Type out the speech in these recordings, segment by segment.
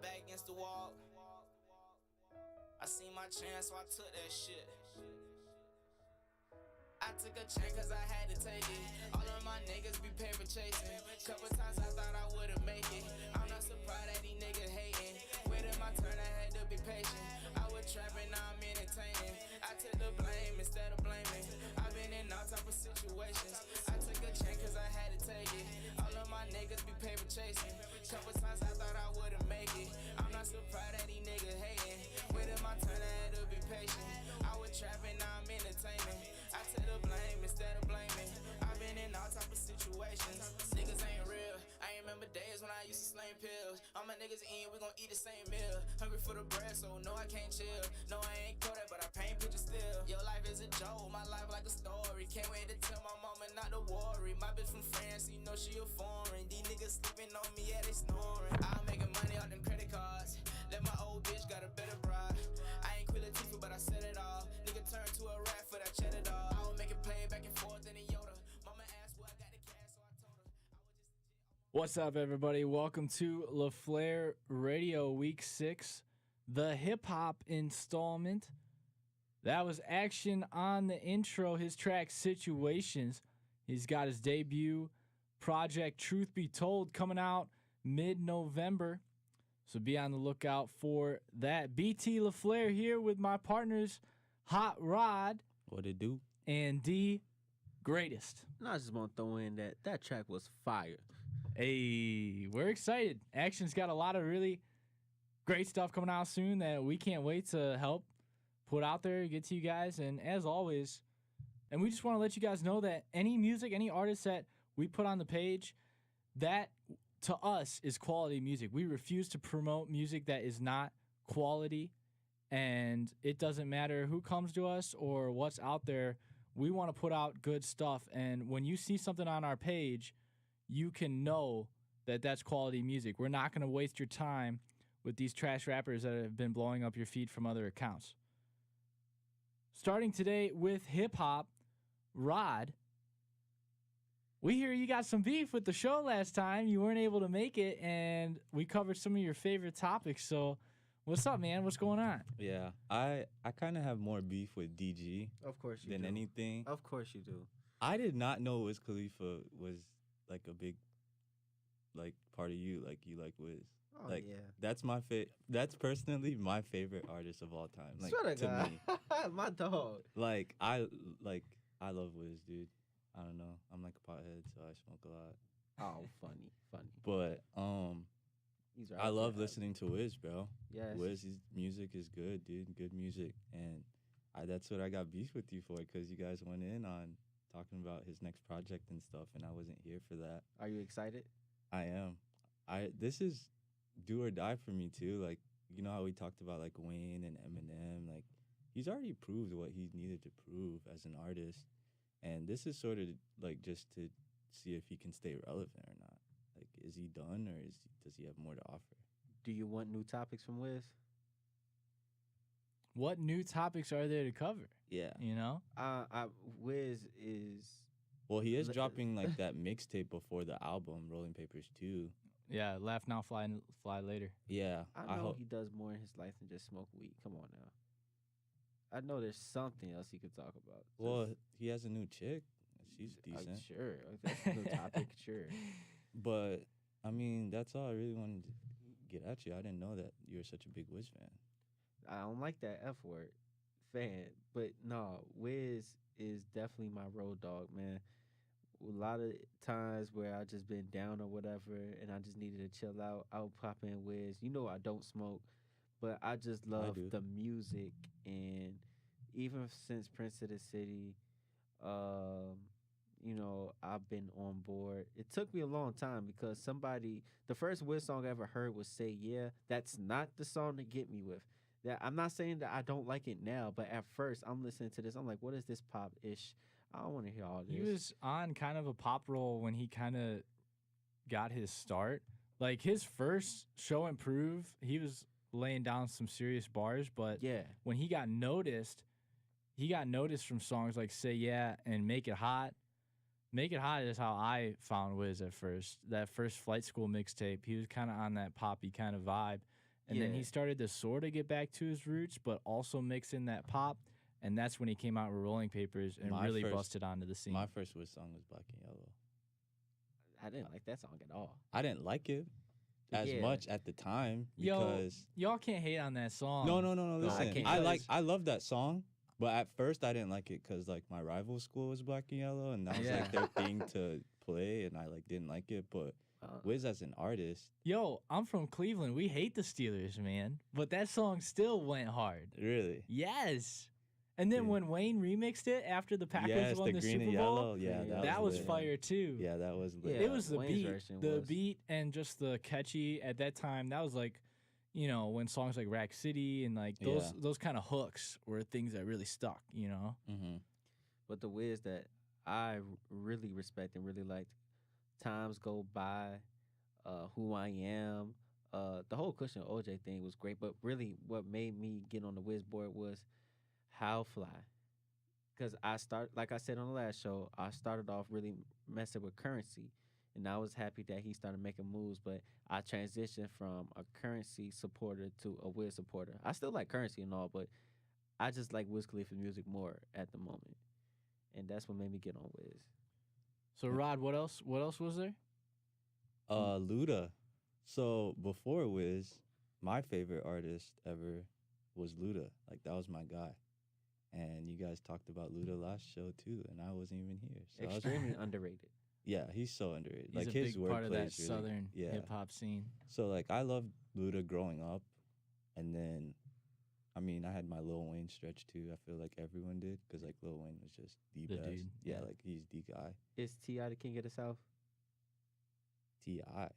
back against the wall. I seen my chance, so I took that shit. I took a chance cause I had to take it. All of my niggas be paper chasing. Couple times I thought I would've make it. I'm not surprised that these niggas hating. Waiting my turn, I had to be patient. I was trapping, now I'm entertaining. I took the blame instead of blaming. I've been in all type of situations. I took a chance cause I had to take it. All of my niggas be paper chasing. Couple times I thought I would've make it. I'm not surprised that these niggas hating. Waiting my turn, I had to be patient. I was trapping, now I'm entertaining. I took the blame instead of blaming. I've been in all type of situations. Niggas ain't real. I remember days when I used to slang pills. All my niggas in, we gon' eat the same meal. Hungry for the bread, so no, I can't chill. No, I ain't Kodak, but I paint pictures still. Your life is a joke, my life like a story. Can't wait to tell my mama not to worry. My bitch from France, you know she a foreign. These niggas sleeping on me, yeah, they snoring. I'm making money on them credit cards. Let my old bitch got a better bride. I ain't Queen Latifah, but I said it all. Nigga turned to a rat for that cheddar dog. I was making play back and forth in a Yoda. Mama asked where I got the cash, so I told her. I was just What's up, everybody? Welcome to LaFlare Radio Week 6, the hip-hop installment. That was Action on the intro, his track Situations. He's got his debut project, Truth Be Told, coming out mid-November. So be on the lookout for that. BT LaFlare here with my partners, Hot Rod. What it do? And Dee Greatest. And I just want to throw in that track was fire. Hey, we're excited. Action's got a lot of really great stuff coming out soon that we can't wait to help put out there, get to you guys. And as always, and we just want to let you guys know that any music, any artist that we put on the page, that to us is quality music. We refuse to promote music that is not quality, and it doesn't matter who comes to us or what's out there. We want to put out good stuff, and when you see something on our page, you can know that that's quality music. We're not going to waste your time with these trash rappers that have been blowing up your feed from other accounts. Starting today with hip-hop, Rod, we hear you got some beef with the show last time. You weren't able to make it, and we covered some of your favorite topics. So what's up, man? What's going on? Yeah, I kind of have more beef with DG Of course you than do. anything. Of course you do. I did not know Wiz Khalifa was like a big like part of you. Like you like Wiz. Oh, like yeah. that's that's personally my favorite artist of all time. Like Swear to God. me. My dog. I love Wiz, dude. I don't know. I'm like a pothead, so I smoke a lot. Oh, funny. But He's right. I love listening to Wiz, bro. Yes. Wiz's music is good, dude. Good music. And that's what I got beef with you for, because you guys went in on talking about his next project and stuff, and I wasn't here for that. Are you excited? I am. This is do or die for me, too. Like, you know how we talked about, like, Wayne and Eminem? Like, he's already proved what he needed to prove as an artist. And this is sort of, like, just to see if he can stay relevant or not. Like, is he done, or does he have more to offer? Do you want new topics from Wiz? What new topics are there to cover? Yeah. You know? Wiz is... Well, he is dropping, like, that mixtape before the album, Rolling Papers 2. Yeah, laugh now, fly later. Yeah. I know he does more in his life than just smoke weed. Come on now. I know there's something else he could talk about. Well, he has a new chick. She's decent. Sure. That's a new topic. Sure. But, I mean, that's all I really wanted to get at you. I didn't know that you were such a big Wiz fan. I don't like that F word, fan. But no, Wiz is definitely my road dog, man. A lot of times where I just been down or whatever and I just needed to chill out, I'll pop in Wiz. You know I don't smoke, but I just love the music. And even since Prince of the City, you know, I've been on board. It took me a long time because the first Wiz song I ever heard was Say Yeah. That's not the song to get me with. That I'm not saying that I don't like it now, but at first I'm listening to this. I'm like, what is this pop-ish? I don't want to hear all this. He was on kind of a pop roll when he kind of got his start. Like his first Show and Prove, he was laying down some serious bars, but yeah, when he got noticed from songs like Say Yeah and Make It Hot. Make It Hot is how I found Wiz at first. That first Flight School mixtape, he was kind of on that poppy kind of vibe. And then he Yeah. started to sort of get back to his roots, but also mix in that pop. And that's when he came out with Rolling Papers and My really first- busted onto the scene. My first Wiz song was Black and Yellow. I didn't like that song at all. I didn't like it as Yeah. much at the time Yo, because y'all can't hate on that song. no. I Listen, can't. I love that song, but at first I didn't like it because like my rival school was Black and Yellow, and that was like their thing to play, and I like didn't like it. But Wiz as an artist, Yo, I'm from Cleveland. We hate the Steelers, man. But that song still went hard. really. Yes. And then Dude. when Wayne remixed it after the Packers Yes, won the the green Super and Bowl, yellow. Yeah, that was lit. fire too. Yeah, that was lit. Yeah. It was the Wayne's beat, version the was- beat, and just the catchy at that time. That was like, you know, when songs like Rack City and like those kind of hooks were things that really stuck. You know, Mm-hmm. But the Wiz that I really respect and really liked, Times Go By, Who I Am, the whole Cushion OJ thing was great. But really, what made me get on the Wiz board was How Fly. Because like I said on the last show, I started off really messing with Currency. And I was happy that he started making moves, but I transitioned from a Currency supporter to a Wiz supporter. I still like Currency and all, but I just like Wiz Khalifa music more at the moment. And that's what made me get on Wiz. so Rod, what else? What else was there? Luda. So before Wiz, my favorite artist ever was Luda. Like that was my guy. And you guys talked about Luda last show too, and I wasn't even here. So I was, Extremely underrated. yeah, he's so underrated. He's like a his big part of wordplay that is really, southern yeah. hip hop scene. So like I loved Luda growing up, and then, I mean, I had my Lil Wayne stretch too. I feel like everyone did because like Lil Wayne was just the The best. dude, Yeah, yeah. like he's the guy. Is T.I. the king of the South? T.I.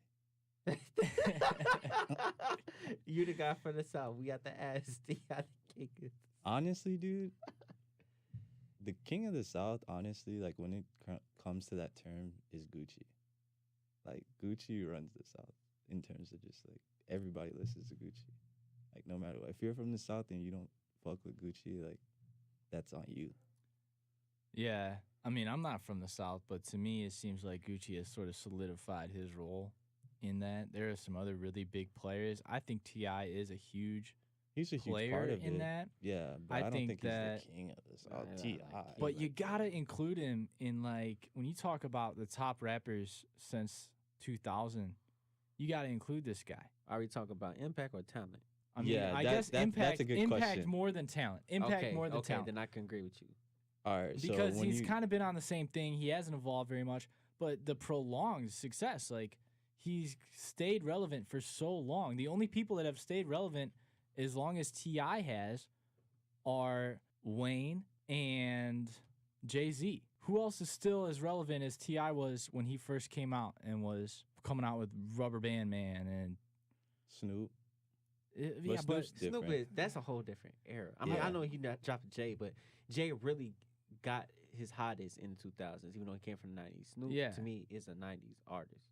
You the guy from the South. We got to ask T.I. the king of Honestly, dude, the king of the South, honestly, like when it comes to that term, is Gucci. Like Gucci runs the South in terms of just like everybody listens to Gucci. Like no matter what, if you're from the South and you don't fuck with Gucci, like that's on you. Yeah, I mean, I'm not from the South, but to me, it seems like Gucci has sort of solidified his role in that. There are some other really big players. I think T.I. is a huge He's a huge player part of in it. that. Yeah, but I I don't think think that- he's the king of the South. Yeah, T.I. like But you like that. gotta include him in like when you talk about the top rappers since 2000. You gotta include this guy. Are we talking about impact or talent? I mean, Yeah, I that- guess that's impact a good impact question. more than talent. Impact okay, more than okay, talent. then I can agree with you. All right, Because so when he's you, kind of been on the same thing. He hasn't evolved very much, but the prolonged success, like he's stayed relevant for so long. The only people that have stayed relevant as long as T.I. has are Wayne and Jay-Z. Who else is still as relevant as T.I. was when he first came out and was coming out with Rubber Band Man and Snoop, yeah, but Snoop's Snoop different. is that's a whole different era. I mean, Yeah. I know he not dropped Jay, but Jay really got his hottest in the 2000s, even though he came from the 90s. Snoop Yeah. to me is a 90s artist.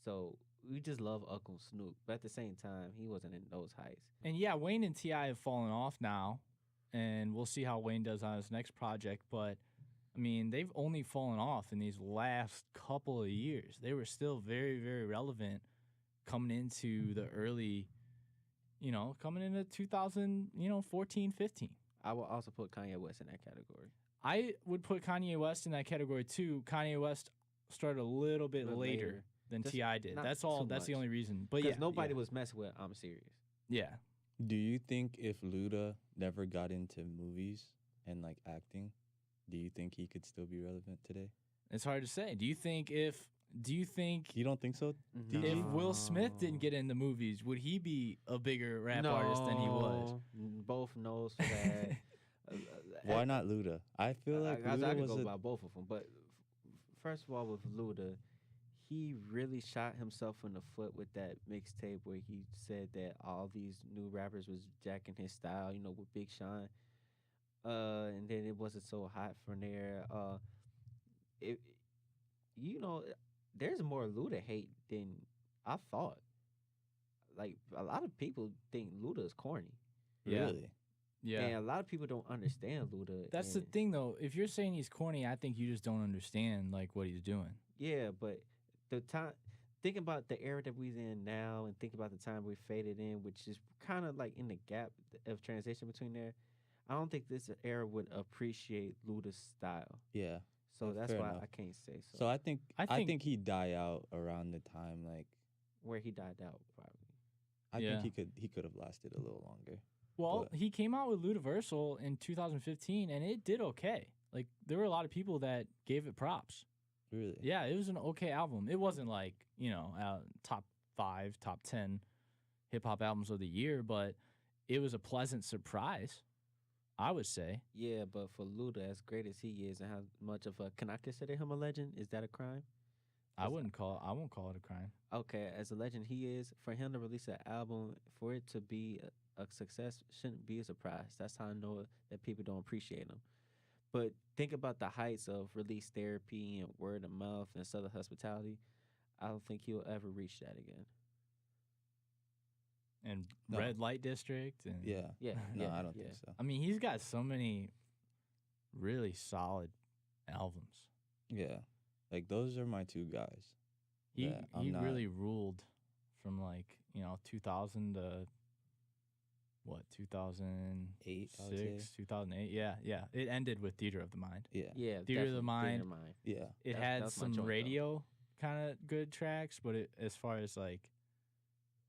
So we just love Uncle Snoop, but at the same time, he wasn't in those heights. And yeah, Wayne and T.I. have fallen off now, and we'll see how Wayne does on his next project. But, I mean, they've only fallen off in these last couple of years. They were still very, very relevant coming into the early, coming into 2014, 15. I will also put Kanye West in that category. I would put Kanye West in that category too. Kanye West started a little bit But later later. than Just T.I. did. not That's all. too That's the much. only reason. But Because yeah, nobody yeah. was messing with I'm Serious. Yeah. Do you think if Luda never got into movies and like acting, do you think he could still be relevant today? It's hard to say. Do you think You don't think so? if Will Smith didn't get into movies, would he be a bigger rap artist than he was? Both knows for that. Why not Luda? I feel like I Luda could was go a, by both of them, but first of all, with Luda, he really shot himself in the foot with that mixtape where he said that all these new rappers was jacking his style, with Big Sean. And then it wasn't so hot from there. It, there's more Luda hate than I thought. Like a lot of people think Luda is corny. Yeah. really. Yeah. And a lot of people don't understand Luda. That's the and- thing though. If you're saying he's corny, I think you just don't understand like what he's doing. Yeah, but think about the era that we're in now, and think about the time we faded in, which is kind of like in the gap of transition between there. I don't think this era would appreciate Luda's style. Yeah. So that's fair why enough. I can't say so. So I think I I think- think he'd die out around the time like Where he died out, probably. I Yeah. think he could have lasted a little longer. Well, But- he came out with Ludaversal in 2015, and it did okay. Like there were a lot of people that gave it props. Really? Yeah, it was an okay album. It wasn't like top 5, top 10 hip hop albums of the year, but it was a pleasant surprise, I would say. Yeah, but for Luda, as great as he is, and how much of a can I consider him a legend? Is that a crime? I won't call it a crime. Okay, as a legend he is, for him to release an album, for it to be a success, shouldn't be a surprise. That's how I know that people don't appreciate him. But think about the heights of release therapy and word of mouth and Southern hospitality. I don't think he'll ever reach that again. And No. Red Light District and Yeah. Yeah. No, yeah, I don't yeah. think so. I mean, he's got so many really solid albums. Yeah. Like those are my two guys. He Yeah, I'm he not- really ruled from 2000 to what 8, I would say. 2006, 2008. Yeah, yeah. It ended with Theater of the Mind. Yeah. Yeah, Theater of the definitely Mind. Yeah. It That- had that's my some joint, though. radio kind of good tracks, but as far as like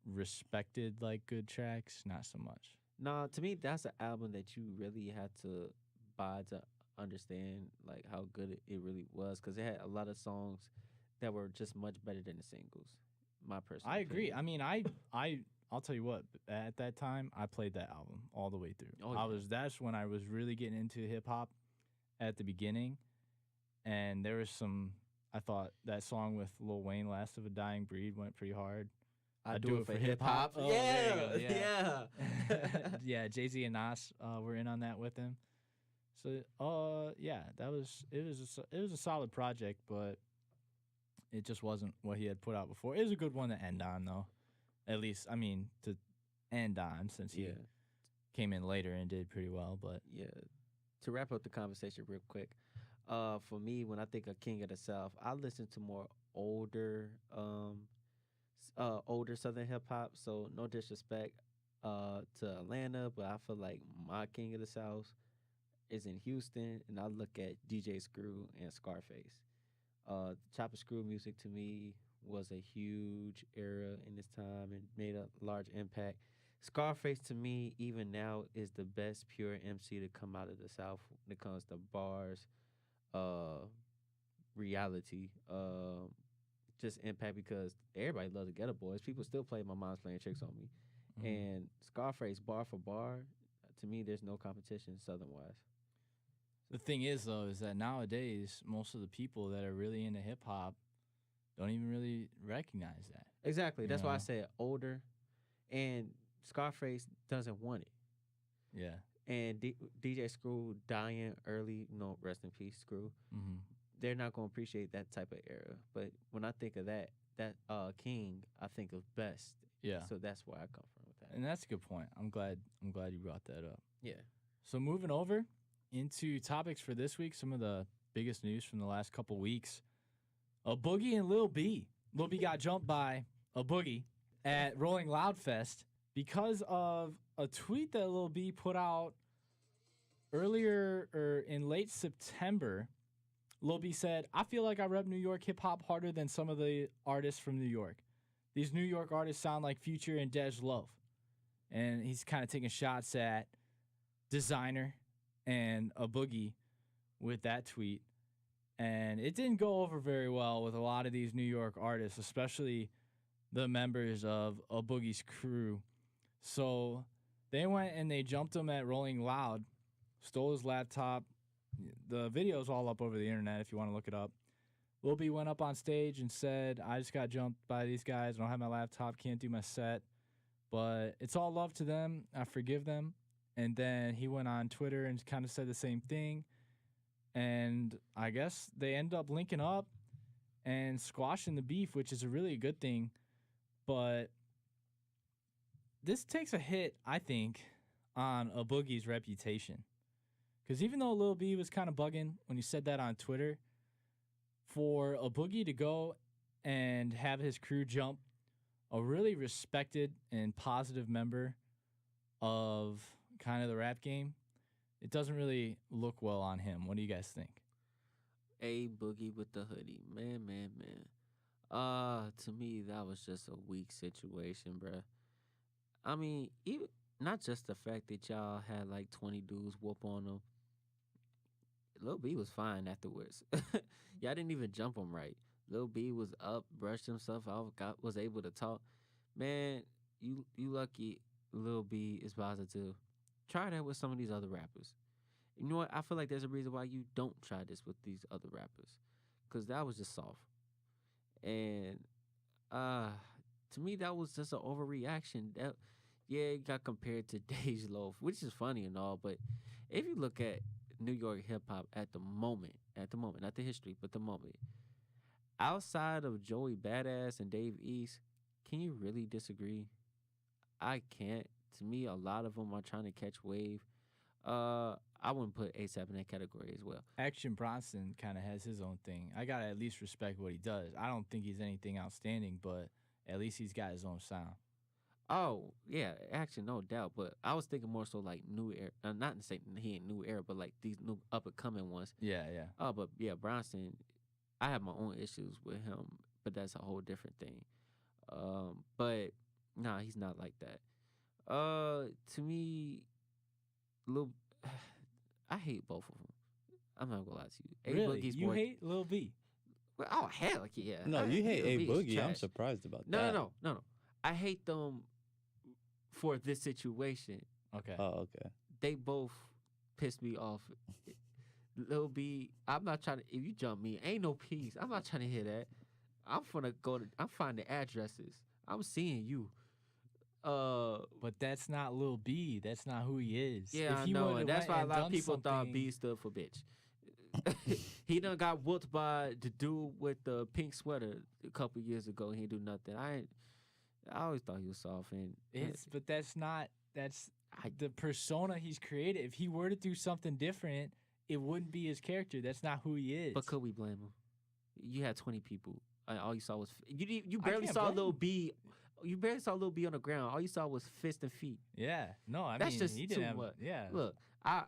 respected like good tracks, not so much. No, to me, that's an album that you really had to buy to understand like how good it really was, because it had a lot of songs that were just much better than the singles. My personal. I agree. opinion. I mean, I'll tell you what. At that time, I played that album all the way through. Oh, yeah. That's when I was really getting into hip hop at the beginning, and there was some. I thought that song with Lil Wayne, "Last of a Dying Breed," went pretty hard. I do it for hip hop. Oh, there you go, yeah. Yeah, Jay-Z and Nas were in on that with him. So, yeah, it was a solid project, but it just wasn't what he had put out before. It was a good one to end on, though. At least, I mean, to end on, since he Yeah. came in later and did pretty well. But Yeah. To wrap up the conversation real quick, for me, when I think of King of the South, I listen to more older Southern hip hop. So no disrespect to Atlanta, but I feel like my King of the South is in Houston, and I look at DJ Screw and Scarface. Chopper Screw music to me was a huge era in this time and made a large impact. Scarface to me, even now, is the best pure MC to come out of the South when it comes to bars, reality, just impact, because everybody loves the Ghetto Boys. People still play My Mom's Playing Tricks on Me. And Scarface, bar for bar, to me, there's no competition Southern wise. the thing is, though, is that nowadays, most of the people that are really into hip hop don't even really recognize that. Exactly. That's why I Yeah. said older, and Scarface doesn't want it. Yeah. And DJ Screw dying early, rest in peace, Screw. Mm-hmm. They're not gonna appreciate that type of era. But when I think of that King, I think of Best. Yeah. So that's where I come from with that. And that's a good point. I'm glad you brought that up. Yeah. So moving over into topics for this week, some of the biggest news from the last couple weeks. A Boogie and Lil B. Lil B got jumped by a Boogie at Rolling Loud Fest because of a tweet that Lil B put out earlier or in late September. Lil B said, "I feel like I rep New York hip hop harder than some of the artists from New York. These New York artists sound like Future and Dej Loaf." And he's kind of taking shots at Designer and a Boogie with that tweet. And it didn't go over very well with a lot of these New York artists, especially the members of a Boogie's crew. So they went and they jumped him at Rolling Loud, stole his laptop. The video's all up over the internet if you want to look it up. Lil B went up on stage and said, "I just got jumped by these guys. I don't have my laptop, can't do my set. But it's all love to them. I forgive them." And then he went on Twitter and kind of said the same thing. And I guess they end up linking up and squashing the beef, which is a really good thing. But this takes a hit, I think, on a Boogie's reputation. Because even though Lil B was kind of bugging when he said that on Twitter, for a Boogie to go and have his crew jump a really respected and positive member of kind of the rap game, it doesn't really look well on him. What do you guys think? A Boogie with the hoodie. Man. To me, that was just a weak situation, bruh. I mean, even not just the fact that y'all had like 20 dudes whoop on him. Lil B was fine afterwards. Y'all didn't even jump him right. Lil B was up, brushed himself off, was able to talk. Man, you lucky Lil B is positive. Try that with some of these other rappers. You know what? I feel like there's a reason why you don't try this with these other rappers. Because that was just soft. And to me, that was just an overreaction. It got compared to Dej Loaf, which is funny and all. But if you look at New York hip hop at the moment, not the history, but the moment, outside of Joey Badass and Dave East, can you really disagree? I can't. To me, a lot of them are trying to catch wave. I wouldn't put ASAP in that category as well. Action Bronson kind of has his own thing. I gotta at least respect what he does. I don't think he's anything outstanding, but at least he's got his own sound. Oh yeah, Action, no doubt. But I was thinking more so like new era. Not to say he ain't new era, but like these new up and coming ones. Yeah. Oh, but yeah, Bronson. I have my own issues with him, but that's a whole different thing. But nah, he's not like that. To me, Lil, I hate both of them. I'm not gonna lie to you. Really? Boogie's You hate Lil B? Well, oh hell yeah. No, I you hate Lil A B is Boogie. I'm trash. surprised about No, that. no. I hate them for this situation. Okay. Oh, okay. They both pissed me off. Lil B, I'm not trying to. If you jump me, ain't no peace. I'm not trying to hear that. I'm finding addresses. I'm seeing you. But that's not Lil B. That's not who he is. Yeah, If I he know, would've and that's went why a and lot of done people thought something- B stood for bitch. He done got whooped by the dude with the pink sweater a couple years ago. He didn't do nothing. I always thought he was soft, and But that's not. That's the persona he's created. If he were to do something different, it wouldn't be his character. That's not who he is. but could we blame him? You had 20 people. All you saw was you I barely can't saw blame Lil him. B. You barely saw Lil B on the ground. All you saw was fist and feet. Yeah. No, I That's mean, just he didn't too have. much. Yeah. Look, I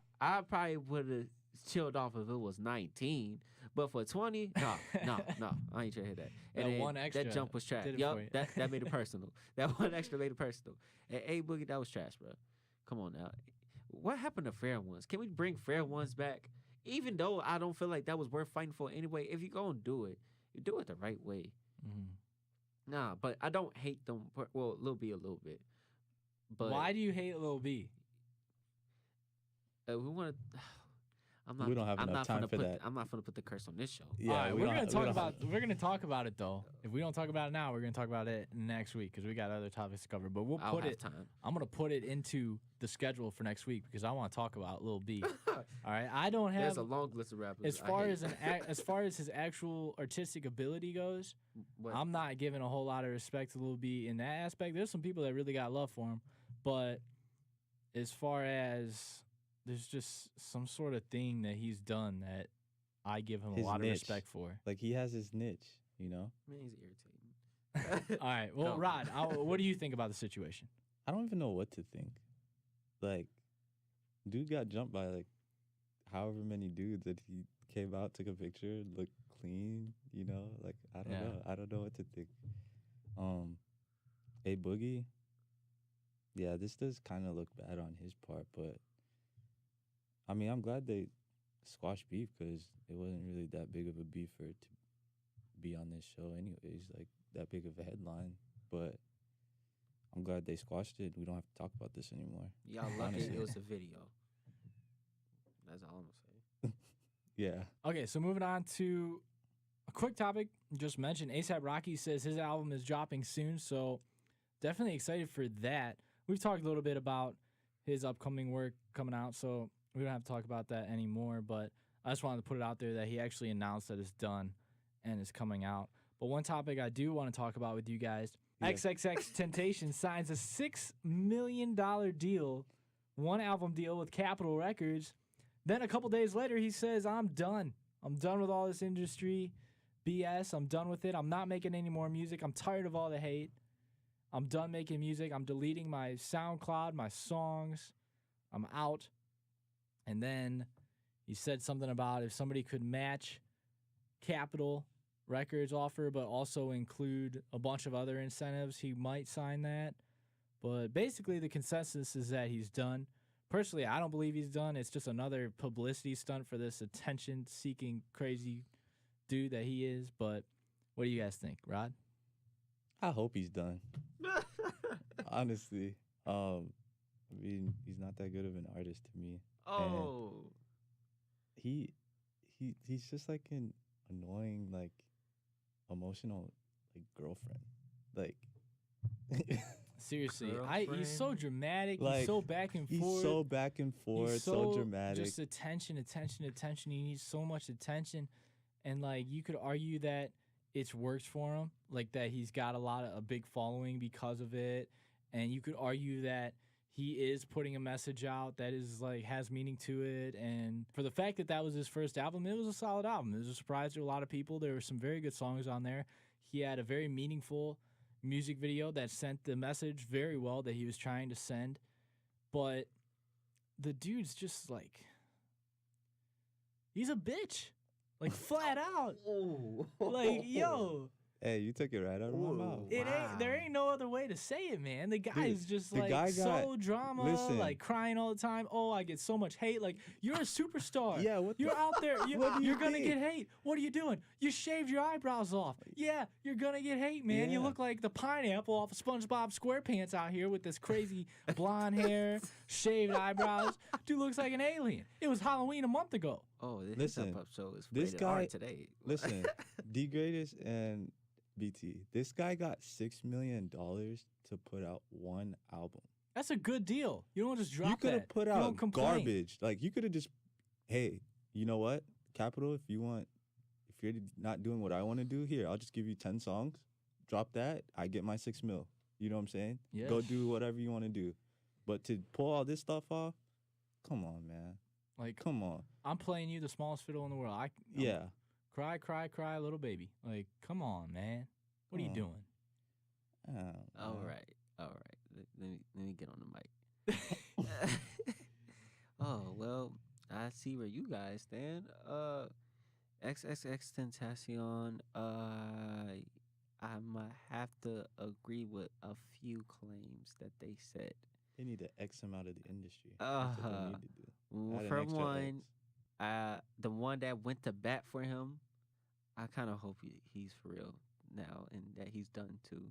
probably would have chilled off if it was 19, but for 20, no, I ain't trying to hear that. And That then one extra that jump was trash. did it Yup, for you. that made it personal. That one extra made it personal. And A Boogie, that was trash, bro. Come on now. What happened to Fair Ones? Can we bring Fair Ones back? Even though I don't feel like that was worth fighting for anyway, if you go and do it, you do it the right way. Mhm. Nah, but I don't hate them. Well, Lil B a little bit. But Why do you hate Lil B? we want to. We don't have enough time for that. I'm not gonna put the curse on this show. Yeah, All right, we we're don't gonna ha- we talk don't about. have- We're gonna talk about it though. If we don't talk about it now, we're gonna talk about it next week because we got other topics to cover. But we'll I'll put have it. time. I'm gonna put it into the schedule for next week because I want to talk about Lil B. All right, I don't There's have a long list of rappers. as I far hate. as far as his actual artistic ability goes. What? I'm not giving a whole lot of respect to Lil B in that aspect. There's some people that really got love for him, but as far as there's just some sort of thing that he's done that I give him His a lot niche. of respect for. Like he has his niche, you know. Man, he's irritating. All right, well, Go. Rod, what do you think about the situation? I don't even know what to think. Like, dude got jumped by like however many dudes that he came out, took a picture, looked clean, you know. Like I don't Yeah. know. I don't know what to think. A Boogie. Yeah, this does kind of look bad on his part, but I mean, I'm glad they squashed beef because it wasn't really that big of a beef for it to be on this show, anyways. Like that big of a headline, but I'm glad they squashed it. We don't have to talk about this anymore. Y'all lucky Honestly. it was a video. That's all I'm gonna say. Yeah. Okay, so moving on to a quick topic. Just mentioned A$AP Rocky says his album is dropping soon, so definitely excited for that. We've talked a little bit about his upcoming work coming out, so we don't have to talk about that anymore, but I just wanted to put it out there that he actually announced that it's done and is coming out. But one topic I do want to talk about with you guys, Yeah. XXX Temptation signs a $6 million deal, one album deal with Capitol Records. Then a couple days later, he says, I'm done. I'm done with all this industry BS. I'm done with it. I'm not making any more music. I'm tired of all the hate. I'm done making music. I'm deleting my SoundCloud, my songs. I'm out. And then he said something about if somebody could match Capitol Records offer, but also include a bunch of other incentives, he might sign that. But basically, the consensus is that he's done. Personally, I don't believe he's done. It's just another publicity stunt for this attention-seeking, crazy dude that he is. But what do you guys think, Rod? I hope he's done. Honestly, I mean, he's not that good of an artist to me. Oh, He's just like an annoying, like emotional, like girlfriend. Like Seriously, he's Girlfriend? so dramatic. Like, he's so back and he's forth. so back and forth, He's so dramatic. Just attention. He needs so much attention, and like you could argue that it's worked for him, like that he's got a big following because of it, and you could argue that he is putting a message out that is like has meaning to it, and for the fact that that was his first album, it was a solid album. It was a surprise to a lot of people. There were some very good songs on there. He had a very meaningful music video that sent the message very well that he was trying to send, but the dude's just like he's a bitch, like flat out. Like, yo, Hey, you took it right out of my mouth. it ain't there ain't no other way to say it, man. The guy is just the like guy so drama, listen. like crying all the time. Oh, I get so much hate. Like, you're a superstar. Yeah, what You're the- out there. What do you You're gonna think? get hate. What are you doing? You shaved your eyebrows off. Yeah, you're gonna get hate, man. You Yeah. look like the pineapple off of SpongeBob SquarePants out here with this crazy blonde hair, shaved eyebrows. Dude looks like an alien. It was Halloween a month ago. oh, this Listen, up show is this rated R guy- today. Listen, Dee Greatest and BT. This guy got $6 million to put out one album. That's a good deal. You don't just drop You could that. have put You out don't complain. garbage. Like you could have just, hey, you know what, Capital? If you're not doing what I want to do, here I'll just give you 10 songs. Drop that, I get my 6 mil. You know what I'm saying? Yeah. Go do whatever you want to do. But to pull all this stuff off, come on, man. Like, Come on. I'm playing you the smallest fiddle in the world. Yeah. Cry, little baby. Like, come on, man. What are you Come doing? All right. Let me get on the mic. Oh well, I see where you guys stand. XXX Tentacion. I might have to agree with a few claims that they said. They need to X him out of the industry. That's what they need to do. Well, Add an for extra one, X. the one that went to bat for him, I kind of hope he's for real now and that he's done too.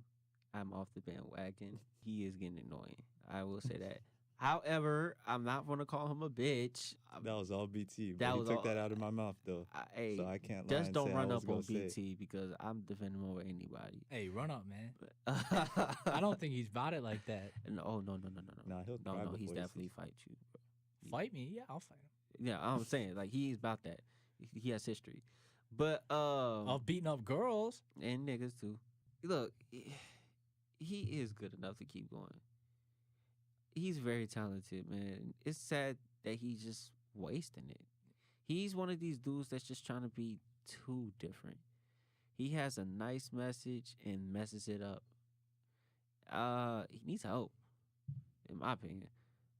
I'm off the bandwagon. He is getting annoying. I will say that. However, I'm not going to call him a bitch. That was all BT. that But he was took all- that out of my mouth though. Hey, So I can't lie just and don't say run I was up on gonna say. BT because I'm defending him over anybody. Hey, run up, man. I I don't think he's about it like that. No. Nah, he'll cry No. He's before he definitely sees- fight you. Bro. Fight me? Yeah, I'll fight him. Yeah, I'm saying like he's about that. He has history, but Of beating up girls. and niggas too. Look, he is good enough to keep going. He's very talented, man. It's sad that he's just wasting it. He's one of these dudes that's just trying to be too different. He has a nice message and messes it up. He needs help, in my opinion.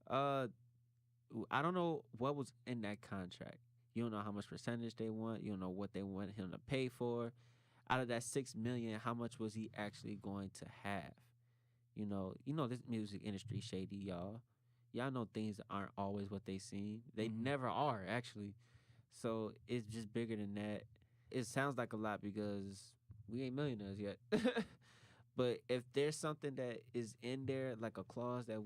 I don't know what was in that contract. You don't know how much percentage they want. You don't know what they want him to pay for. Out of that $6 million, how much was he actually going to have? You know this music industry shady, y'all. Y'all know things aren't always what they seem. They Mhm. never are, actually. So it's just bigger than that. It sounds like a lot because we ain't millionaires yet. But if there's something that is in there, like a clause that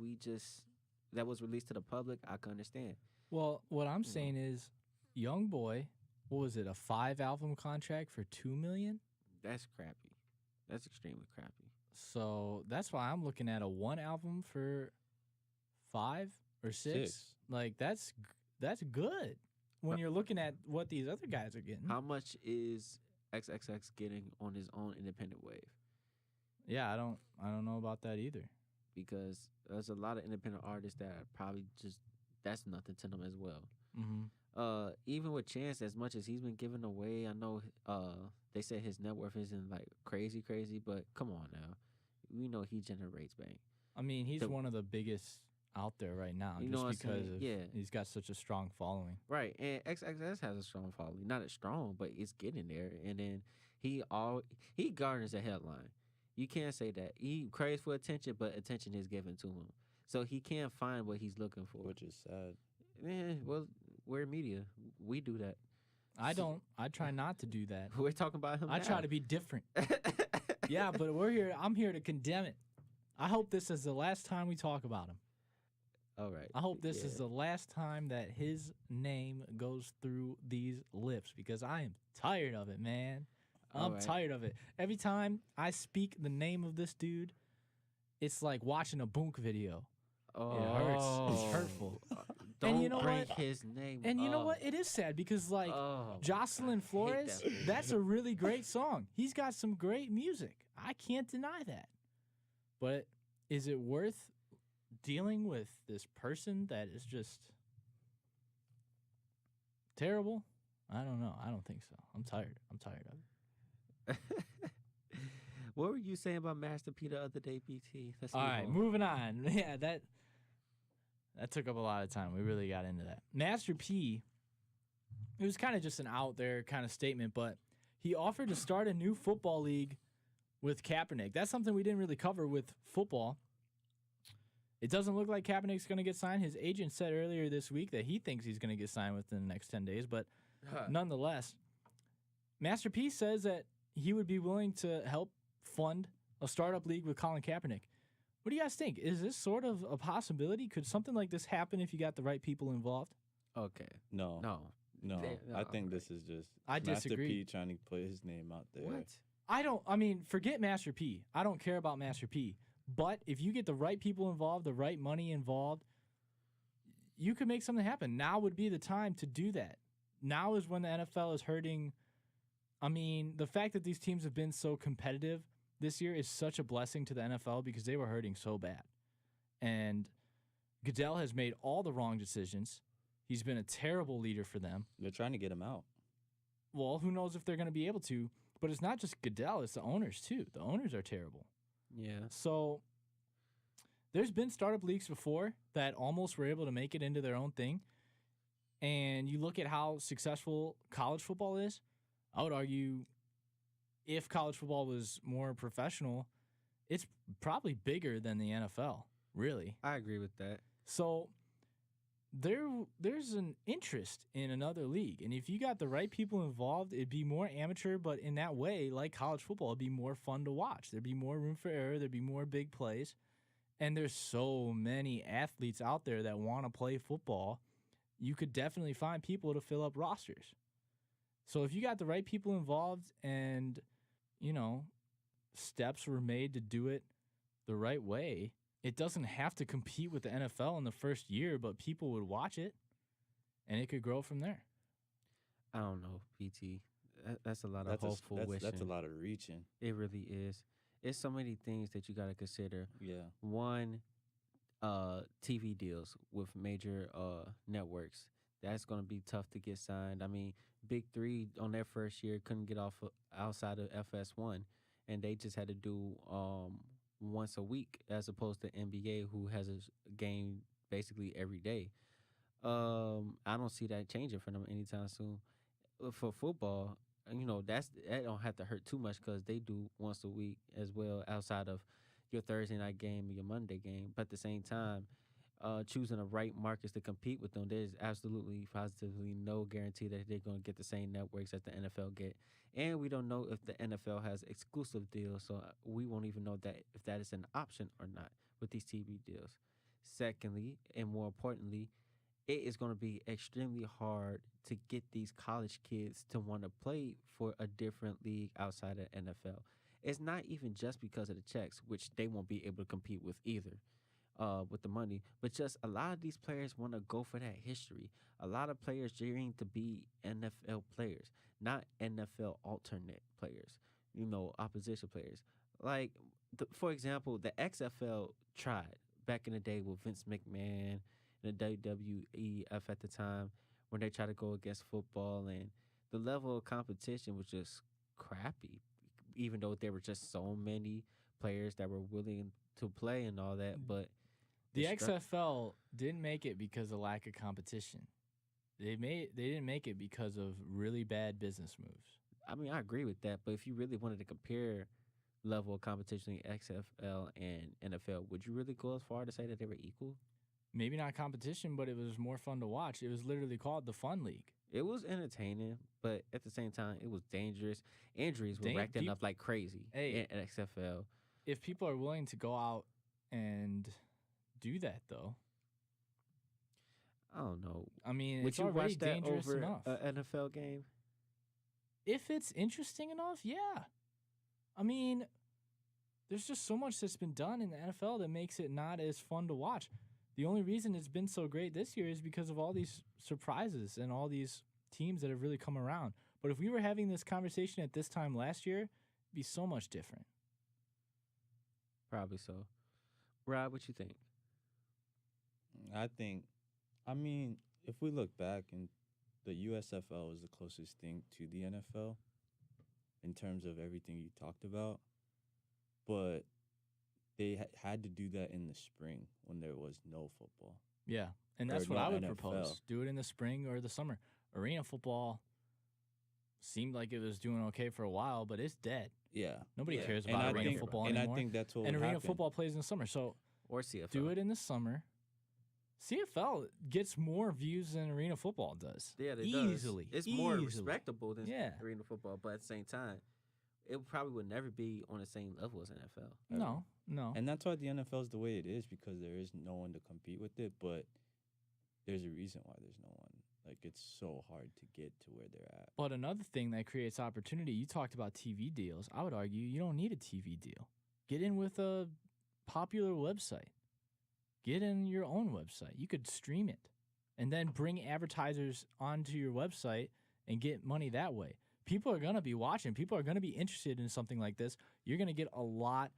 was released to the public, I can understand. Well, what I'm Yeah. saying is, Young Boy, what was it, a 5-album contract for $2 million? That's crappy. That's extremely crappy. So that's why I'm looking at a 1 album for 5 or 6. Six. Like that's good when you're looking at what these other guys are getting. How much is XXX getting on his own independent wave? Yeah, I don't know about that either. Because there's a lot of independent artists that are probably just that's nothing to them as well. Mm-hmm. Even with Chance, as much as he's been giving away, I know they said his net worth isn't like crazy, but come on now, we know he generates bank. I mean, he's The- one of the biggest out there right now, You know just what I'm because saying? of Yeah. he's got such a strong following. Right, and XXS has a strong following. Not as strong, but it's getting there. And then he garners a headline. You can't say that he craves for attention, but attention is given to him. So he can't find what he's looking for. which is sad. Well, we're media. We do that. I don't. I try not to do that. We're talking about him. I try to be different. Yeah, but we're here. I'm here to condemn it. I hope this is the last time we talk about him. All right. I hope this is Yeah. the last time that his name goes through these lips because I am tired of it, man. I'm Alright. tired of it. Every time I speak the name of this dude, it's like watching a Boonk video. Oh, It hurts. It's hurtful. Don't you know bring what? his name. And you know up. what? It is sad because like Oh, Jocelyn I hate Flores, that fool. that's a really great song. He's got some great music. I can't deny that. But is it worth dealing with this person that is just terrible? I don't know. I don't think so. I'm tired. I'm tired of it. What were you saying about Master P the other day, BT? Let's All move right, on. moving on. Yeah, that took up a lot of time. We really got into that. Master P, it was kind of just an out there kind of statement, but he offered to start a new football league with Kaepernick. That's something we didn't really cover with football. It doesn't look like Kaepernick's going to get signed. His agent said earlier this week that he thinks he's going to get signed within the next 10 days, but nonetheless, Master P says that he would be willing to help fund a startup league with Colin Kaepernick. What do you guys think? Is this sort of a possibility? Could something like this happen if you got the right people involved? Okay. No, No. no. They- I think okay. this is just I Master disagree. P trying to put his name out there. What? I mean, forget Master P. I don't care about Master P. But if you get the right people involved, the right money involved, you could make something happen. Now would be the time to do that. Now is when the NFL is hurting. I mean, the fact that these teams have been so competitive this year is such a blessing to the NFL because they were hurting so bad. And Goodell has made all the wrong decisions. He's been a terrible leader for them. They're trying to get him out. Well, who knows if they're going to be able to. But it's not just Goodell, it's the owners too. The owners are terrible. Yeah. So there's been startup leagues before that almost were able to make it into their own thing. And you look at how successful college football is, I would argue if college football was more professional, it's probably bigger than the NFL, really. I agree with that. So there's an interest in another league. And if you got the right people involved, it'd be more amateur, but in that way, like college football, it'd be more fun to watch. There'd be more room for error, there'd be more big plays. And there's so many athletes out there that want to play football. You could definitely find people to fill up rosters. So if you got the right people involved and, steps were made to do it the right way, it doesn't have to compete with the NFL in the first year, but people would watch it, and it could grow from there. I don't know, PT. That's a lot of That's hopeful wishing. that's a lot of reaching. It really is. It's so many things that you got to consider. Yeah. One, TV deals with major networks. That's going to be tough to get signed. I mean, Big Three on their first year couldn't get off outside of FS1, and they just had to do once a week as opposed to NBA, who has a game basically every day. I don't see that changing for them anytime soon. For football, that don't have to hurt too much because they do once a week as well outside of your Thursday night game or your Monday game. But at the same time, choosing the right markets to compete with them, there's absolutely positively no guarantee that they're going to get the same networks that the NFL get. And we don't know if the NFL has exclusive deals, so we won't even know that if that is an option or not with these TV deals. Secondly, and more importantly, it is going to be extremely hard to get these college kids to want to play for a different league outside of NFL. It's not even just because of the checks, which they won't be able to compete with either. With the money, but just a lot of these players want to go for that history. A lot of players dream to be NFL players, not NFL alternate players, opposition players. Like, for example, the XFL tried back in the day with Vince McMahon and the WWEF at the time when they tried to go against football, and the level of competition was just crappy, even though there were just so many players that were willing to play and all that. But The stru- XFL didn't make it because of lack of competition. They didn't make it because of really bad business moves. I mean, I agree with that. But if you really wanted to compare level of competition in XFL and NFL, would you really go as far to say that they were equal? Maybe not competition, but it was more fun to watch. It was literally called the Fun League. It was entertaining, but at the same time, it was dangerous. Injuries were racking up like crazy Hey. in XFL. If people are willing to go out and do that, though, I don't know. I mean, Would it's you already watch that dangerous over enough. an NFL game? If it's interesting enough, yeah. I mean, there's just so much that's been done in the NFL that makes it not as fun to watch. The only reason it's been so great this year is because of all these surprises and all these teams that have really come around. But if we were having this conversation at this time last year, it'd be so much different. Probably so. Rob, what you think? I mean, if we look back, and the USFL is the closest thing to the NFL in terms of everything you talked about, but they had to do that in the spring when there was no football. Yeah, and Or that's what no I would NFL. propose. Do it in the spring or the summer. Arena football seemed like it was doing okay for a while, but it's dead. Yeah, Nobody yeah. cares And about I arena think- football and anymore. I think that's what And would arena happen. football plays in the summer, so Or CFL? do it in the summer. CFL gets more views than arena football does. Yeah, it easily. does. It's more easily. respectable than Yeah. arena football, but at the same time, it probably would never be on the same level as NFL. No, no. And that's why the NFL is the way it is, because there is no one to compete with it. But there's a reason why there's no one. Like, it's so hard to get to where they're at. But another thing that creates opportunity, you talked about TV deals. I would argue you don't need a TV deal. Get in with a popular website. Get in your own website. You could stream it and then bring advertisers onto your website and get money that way. People are going to be watching. People are going to be interested in something like this. You're going to get a lot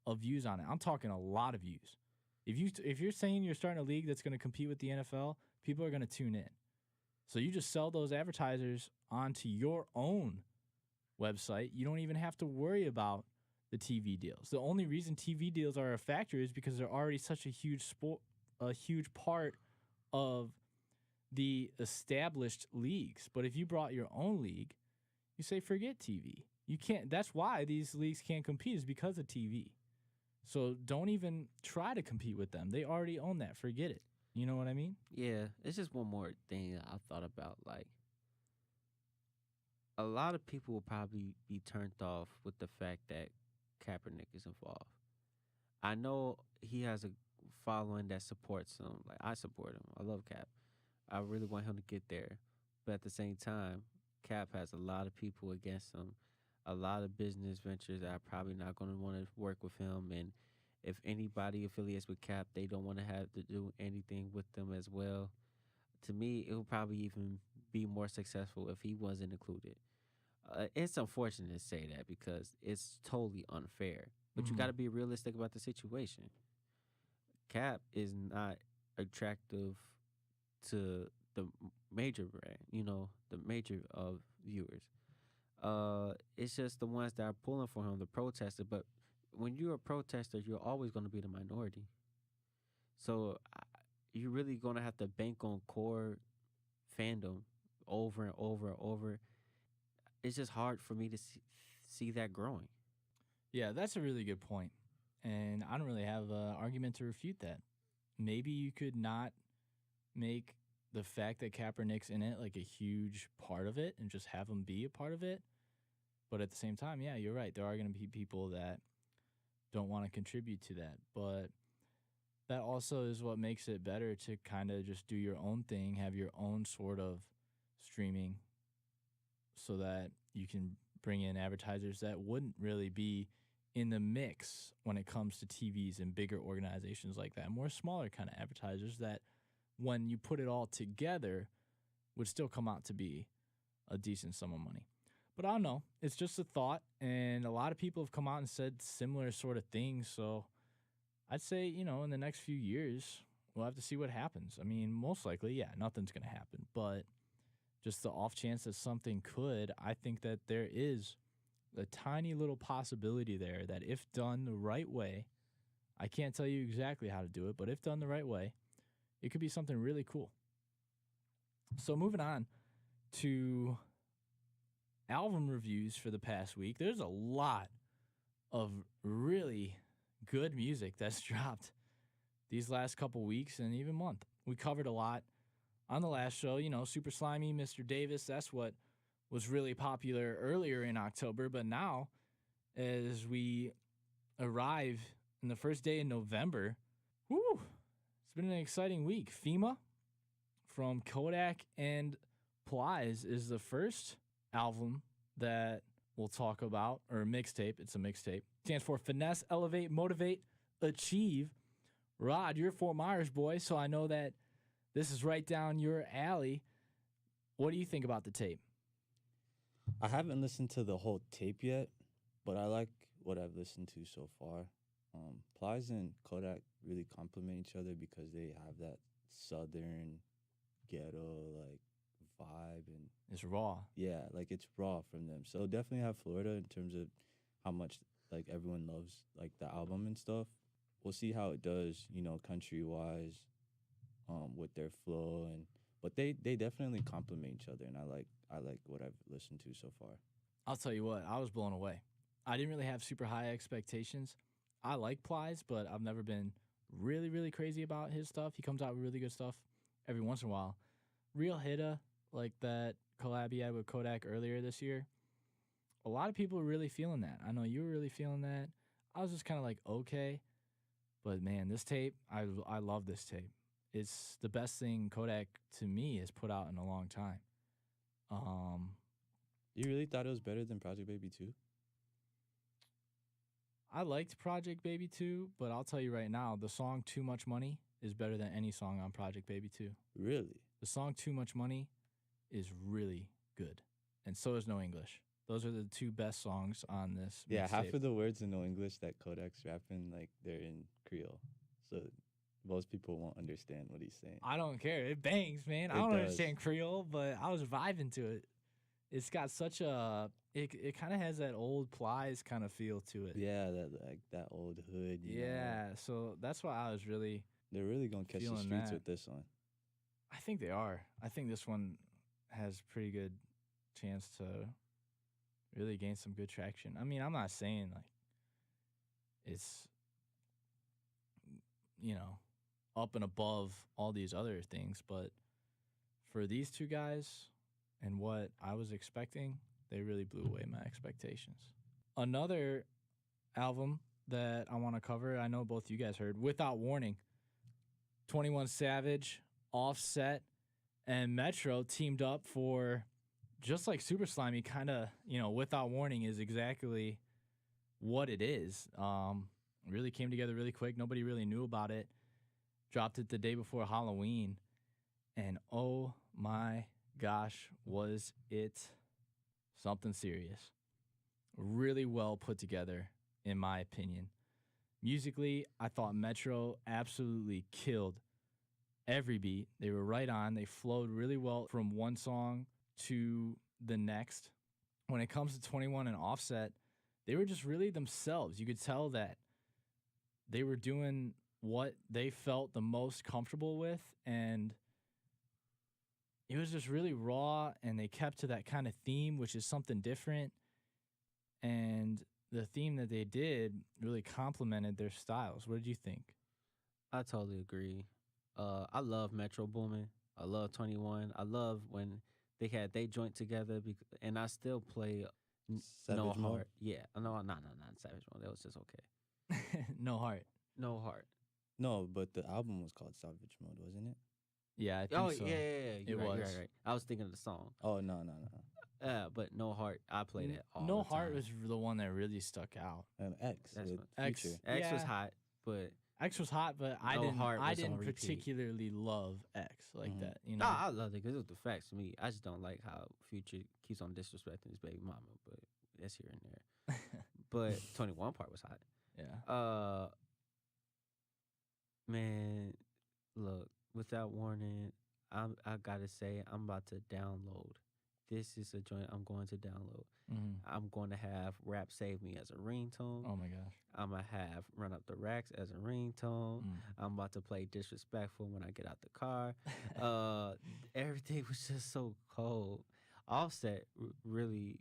of views on it. I'm talking a lot of views. If you're saying you're starting a league that's going to compete with the NFL, people are going to tune in. So you just sell those advertisers onto your own website. You don't even have to worry about the TV deals. The only reason TV deals are a factor is because they're already such a huge part of the established leagues. But if you brought your own league, you say forget TV. You can't. That's why these leagues can't compete, is because of TV. So don't even try to compete with them. They already own that. Forget it. You know what I mean? Yeah, it's just one more thing that I thought about. Like, a lot of people will probably be turned off with the fact that Kaepernick is involved. I know he has a following that supports him. Like, I support him. I love Cap. I really want him to get there. But at the same time, Cap has a lot of people against him, a lot of business ventures that are probably not going to want to work with him. And if anybody affiliates with Cap, they don't want to have to do anything with them as well. To me, it would probably even be more successful if he wasn't included. It's unfortunate to say that because it's totally unfair. But you Mhm. got to be realistic about the situation. Cap is not attractive to the major brand, the major of viewers. It's just the ones that are pulling for him, the protester. But when you're a protester, you're always going to be the minority. So you're really going to have to bank on core fandom over and over and over. It's just hard for me to see that growing. Yeah, that's a really good point. And I don't really have an argument to refute that. Maybe you could not make the fact that Kaepernick's in it like a huge part of it and just have him be a part of it. But at the same time, yeah, you're right. There are going to be people that don't want to contribute to that. But that also is what makes it better to kind of just do your own thing, have your own sort of streaming so that you can bring in advertisers that wouldn't really be in the mix when it comes to TVs and bigger organizations like that. More smaller kind of advertisers that when you put it all together would still come out to be a decent sum of money. But I don't know. It's just a thought, and a lot of people have come out and said similar sort of things. So I'd say, in the next few years, we'll have to see what happens. I mean, most likely, yeah, nothing's going to happen. But just the off chance that something could, I think that there is a tiny little possibility there that if done the right way, I can't tell you exactly how to do it, but if done the right way, it could be something really cool. So moving on to album reviews for the past week, there's a lot of really good music that's dropped these last couple weeks and even month. We covered a lot on the last show, Super Slimy, Mr. Davis, that's what was really popular earlier in October, but now as we arrive in the first day in November, whoo, it's been an exciting week. FEMA from Kodak and Plies is the first album that we'll talk about, or mixtape. It's a mixtape. Stands for Finesse, Elevate, Motivate, Achieve. Rod, you're a Fort Myers boy, so I know that this is right down your alley. What do you think about the tape? I haven't listened to the whole tape yet, but I like what I've listened to so far. Plies and Kodak really complement each other because they have that southern ghetto like vibe, and It's raw. yeah, like it's raw from them. So definitely have Florida in terms of how much like everyone loves like the album and stuff. We'll see how it does, country wise, with their flow, but they definitely complement each other, and I like what I've listened to so far. I'll tell you what, I was blown away. I didn't really have super high expectations. I like Plies, but I've never been really, really crazy about his stuff. He comes out with really good stuff every once in a while. Real Hitta, like that collab he had with Kodak earlier this year, a lot of people were really feeling that. I know you were really feeling that. I was just kind of like, okay. But man, this tape, I love this tape. It's the best thing Kodak, to me, has put out in a long time. You really thought it was better than Project Baby 2? I liked Project Baby 2, but I'll tell you right now, the song Too Much Money is better than any song on Project Baby 2. Really? The song Too Much Money is really good. And so is No English. Those are the two best songs on this. Yeah, mixtape. half of the words in No English that Kodak's rapping, like, they're in Creole. So most people won't understand what he's saying. I don't care. It bangs, man. I It don't does. understand Creole, but I was vibing to it. It's got such a it kind of has that old Plies kind of feel to it. Yeah, that old hood. You know? Yeah, so that's why I was really. They're really gonna catch the feeling streets that. with this one. I think they are. I think this one has pretty good chance to really gain some good traction. I mean, I'm not saying like it's up and above all these other things, but for these two guys and what I was expecting, they really blew away my expectations. Another album that I want to cover, I know both you guys heard, Without Warning. 21 Savage, Offset, and Metro teamed up for, just like Super Slimy, kind of, Without Warning is exactly what it is. Really came together really quick. Nobody really knew about it. Dropped it the day before Halloween. And oh my gosh, was it something serious. Really well put together, in my opinion. Musically, I thought Metro absolutely killed every beat. They were right on. They flowed really well from one song to the next. When it comes to 21 and Offset, they were just really themselves. You could tell that they were doing what they felt the most comfortable with, and it was just really raw, and they kept to that kind of theme, which is something different. And the theme that they did really complemented their styles. What did you think? I totally agree. I love Metro Boomin. I love 21. I love when they had they joint together, and I still play Savage No Mode? Heart. Yeah, no, not Savage Mode. That was just okay. No Heart. No Heart. No, but the album was called Savage Mode, wasn't it? Yeah, I think Oh so. yeah. It You're right, was. You're right. I was thinking of the song. Oh no. But No Heart, I play that all No the Heart was was the one that really stuck out. And X That's with what- X. Future. X was Yeah. hot, but X was hot, but No Heart I was on didn't repeat. particularly love X like Mhm. that. nah, I loved it because it was the facts to me. I just don't like how Future keeps on disrespecting his baby mama, but that's here and there. But 21 part was hot. Yeah. Man, look, Without Warning, I gotta say, I'm about to download this is a joint I'm going to download. Mm-hmm. I'm going to have Rap Save Me as a ringtone. Oh my gosh. I'm going to have Run Up the Racks as a ringtone. Mm. I'm about to play Disrespectful when I get out the car. Everything was just so cold. Offset really,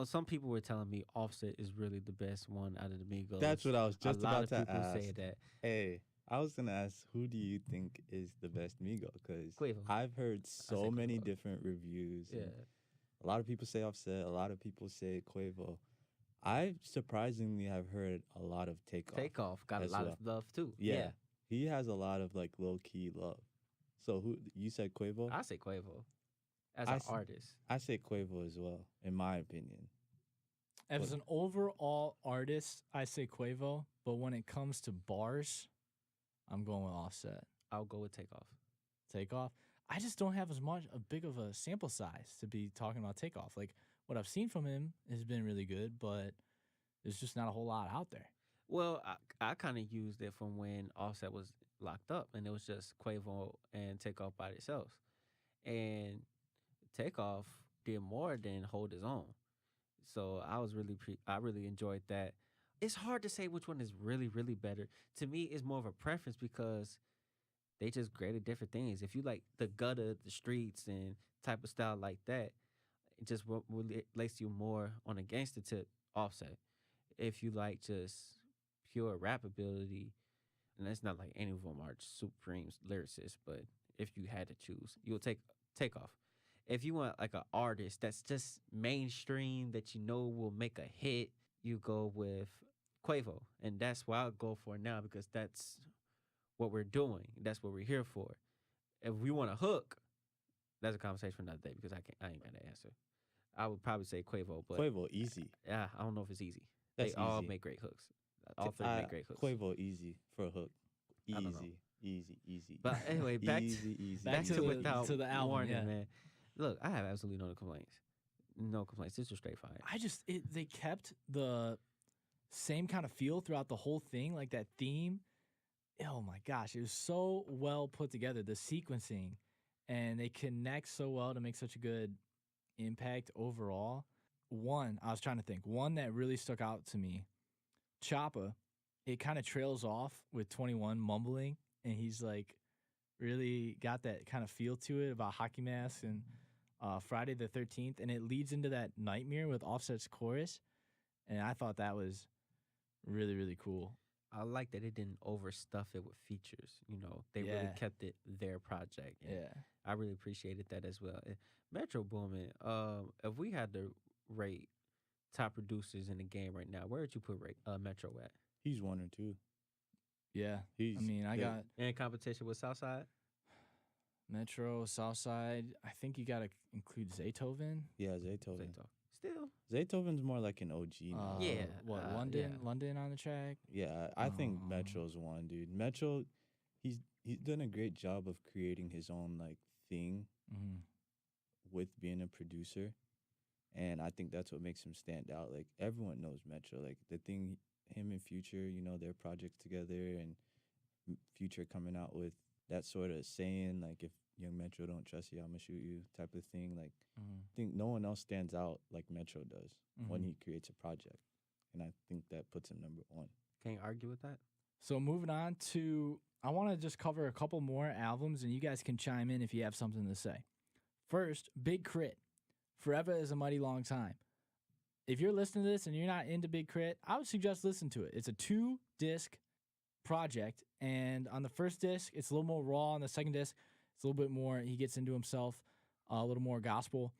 some people were telling me Offset is really the best one out of the Migos. That's what I was just a lot about of to people ask. say that. Hey, I was gonna ask, who do you think is the best Migo? Because Quavo. I've heard say so many Quavo. different reviews. Yeah. And a lot of people say Offset. A lot of people say Quavo. I surprisingly have heard a lot of Takeoff got a as lot well. of love too. Yeah, he has a lot of like low key love. So who you said Quavo? I say Quavo as I an s- artist. I say Quavo as well, in my opinion. As What- an overall artist, I say Quavo, but when it comes to bars, I'm going with Offset. I'll go with Takeoff. Takeoff. I just don't have as much a big of a sample size to be talking about Takeoff. Like what I've seen from him has been really good, but there's just not a whole lot out there. Well, I kind of used it from when Offset was locked up, and it was just Quavo and Takeoff by themselves. And Takeoff did more than hold his own. So I was I really enjoyed that. It's hard to say which one is really, really better. To me, it's more of a preference because they just graded different things. If you like the gutter, the streets, and type of style like that, it just relates you more on a gangster tip. Offset. If you like just pure rap ability, and it's not like any of them are supreme lyricists, but if you had to choose, you'll take off. If you want like an artist that's just mainstream that you know will make a hit, you go with Quavo, and that's what I'll go for now because that's what we're doing. That's what we're here for. If we want a hook, that's a conversation for another day because I ain't got an answer. I would probably say Quavo, but Quavo easy. yeah, I don't know if it's easy. That's They all easy. make great hooks. All three make great hooks. Quavo easy for a hook. I don't know. Easy. But anyway, back easy. back to to the- without to the album, warning, yeah. man. Look, I have absolutely no complaints. No complaints. This was straight fire. They kept the same kind of feel throughout the whole thing, like that theme. Oh my gosh, it was so well put together, the sequencing, and they connect so well to make such a good impact overall. I was trying to think, one that really stuck out to me, Choppa, it kind of trails off with 21 mumbling, and he's like really got that kind of feel to it about hockey masks and Friday the 13th, and it leads into that Nightmare with Offset's chorus, and I thought that was really, really cool. I like that it didn't overstuff it with features. They really Yeah. kept it their project. And Yeah. I really appreciated that as well. Metro Boomin, if we had to rate top producers in the game right now, where would you put Metro at? He's 1 or 2. Yeah. He's I mean, I the- got In competition with Southside? Metro, Southside. I think you got to include Zaytoven. Yeah, Zaytoven. Zayto. Still. Zaytoven's more like an OG now. Yeah, What, yeah. London on the track? Yeah, I think Um, Metro's 1, dude. Metro, he's done a great job of creating his own like thing Mm-hmm. with being a producer, and I think that's what makes him stand out. Like everyone knows Metro. Like the thing, him and Future, their projects together, and Future coming out with that sort of saying like, if Young Metro don't trust you, I'ma shoot you type of thing. Like Mm-hmm. I think no one else stands out like Metro does when Mhm. he creates a project, and I think that puts him number 1. Can't argue with that. So moving on to, I want to just cover a couple more albums, and you guys can chime in if you have something to say. First, Big Crit, Forever is a Mighty Long Time. If you're listening to this and you're not into Big Crit, I would suggest listen to it. It's a 2-disc project, and on the first disc, it's a little more raw. On the second disc, it's a little bit more, he gets into himself, a little more gospel.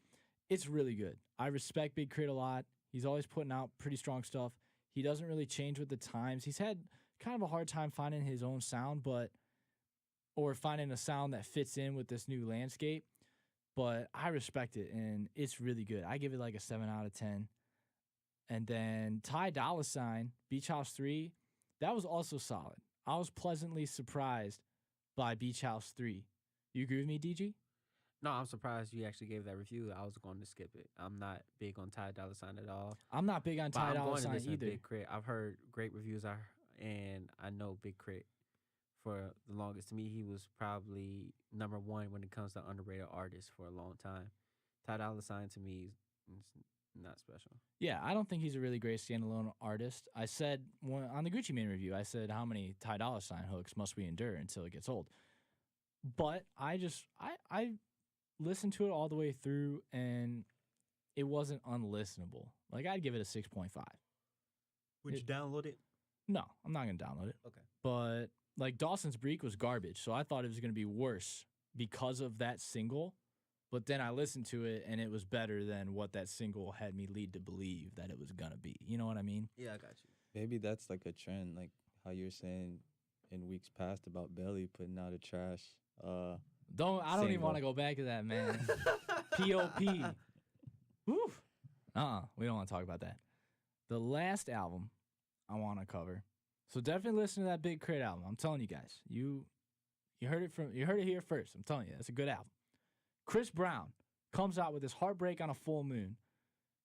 It's really good. I respect Big Crit a lot. He's always putting out pretty strong stuff. He doesn't really change with the times. He's had kind of a hard time finding his own sound, or finding a sound that fits in with this new landscape. But I respect it, and it's really good. I give it like a 7 out of 10. And then Ty Dolla $ign, Beach House 3, that was also solid. I was pleasantly surprised by Beach House 3. You agree with me, DG? No, I'm surprised you actually gave that review. I was going to skip it. I'm not big on Ty Dolla $ign at all. I'm not big on But Ty I'm Dolla going to $ign listen to either. Big Crit. I've heard great reviews, and I know Big Crit for the longest. To me, he was probably number 1 when it comes to underrated artists for a long time. Ty Dolla Sign to me is not special. Yeah, I don't think he's a really great standalone artist. I said on the Gucci Mane review, I said how many Ty Dolla Sign hooks must we endure until it gets old. But I listened to it all the way through, and it wasn't unlistenable. Like, I'd give it a 6.5. Would you download it? No, I'm not gonna download it. Okay. But like Dawson's Creek was garbage, so I thought it was gonna be worse because of that single. But then I listened to it, and it was better than what that single had me lead to believe that it was gonna be. You know what I mean? Yeah, I got you. Maybe that's like a trend, like how you're saying in weeks past about Belly putting out a trash. I don't even want to go back to that, man. P.O.P. Woo. We don't want to talk about that. The last album I want to cover. So definitely listen to that Big Crit album. I'm telling you guys. You heard it here first. I'm telling you, it's a good album. Chris Brown comes out with his Heartbreak on a Full Moon.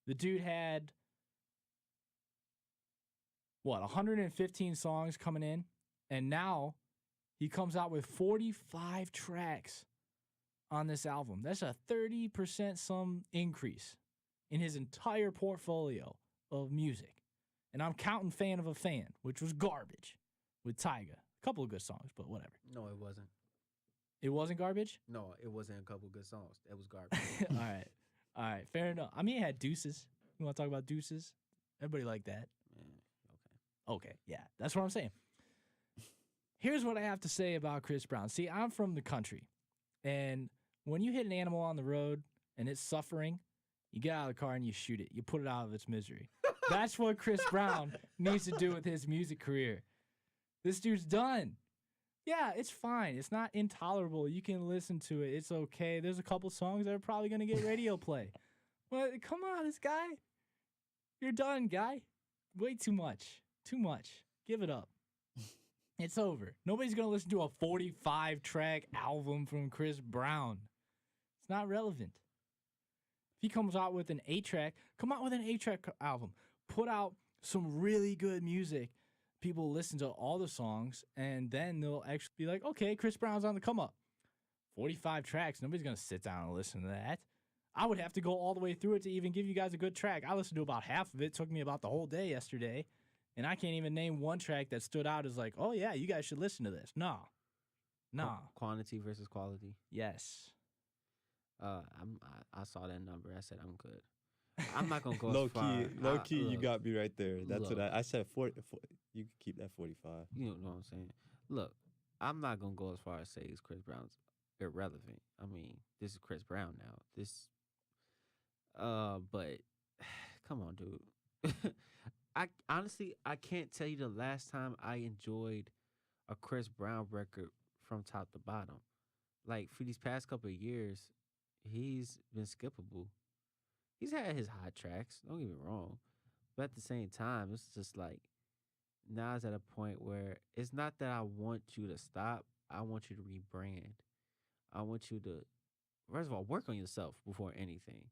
The dude had 115 songs coming in, and now he comes out with 45 tracks on this album. That's a 30% some increase in his entire portfolio of music. And I'm counting Fan of a Fan, which was garbage with Tyga. A couple of good songs, but whatever. No, it wasn't. It wasn't garbage? No, it wasn't a couple good songs. It was garbage. All right. Fair enough. I mean, it had Deuces. You want to talk about Deuces? Everybody like that. Okay, yeah. That's what I'm saying. Here's what I have to say about Chris Brown. See, I'm from the country. And when you hit an animal on the road and it's suffering, you get out of the car and you shoot it. You put it out of its misery. That's what Chris Brown needs to do with his music career. This dude's done. Yeah, it's fine. It's not intolerable. You can listen to it. It's okay. There's a couple songs that are probably going to get radio play. But come on, this guy. You're done, guy. Way too much. Too much. Give it up. It's over. Nobody's going to listen to a 45-track album from Chris Brown. It's not relevant. If he comes out with an 8-track, come out with an 8-track album. Put out some really good music. People listen to all the songs, and then they'll actually be like, okay, Chris Brown's on the come up. 45 tracks. Nobody's going to sit down and listen to that. I would have to go all the way through it to even give you guys a good track. I listened to about half of it. It took me about the whole day yesterday. And I can't even name one track that stood out as like, oh, yeah, you guys should listen to this. No. Quantity versus quality. Yes. I saw that number. I said I'm good. I'm not gonna go low as far. Low key, you look, got me right there. That's look. what I said. 40, you can keep that 45. You know what I'm saying? Look, I'm not gonna go as far as say Chris Brown's irrelevant. I mean, this is Chris Brown now. But come on, dude. I honestly can't tell you the last time I enjoyed a Chris Brown record from top to bottom. Like for these past couple of years, he's been skippable. He's had his hot tracks, don't get me wrong. But at the same time, it's just like now it's at a point where it's not that I want you to stop. I want you to rebrand. I want you to, first of all, work on yourself before anything.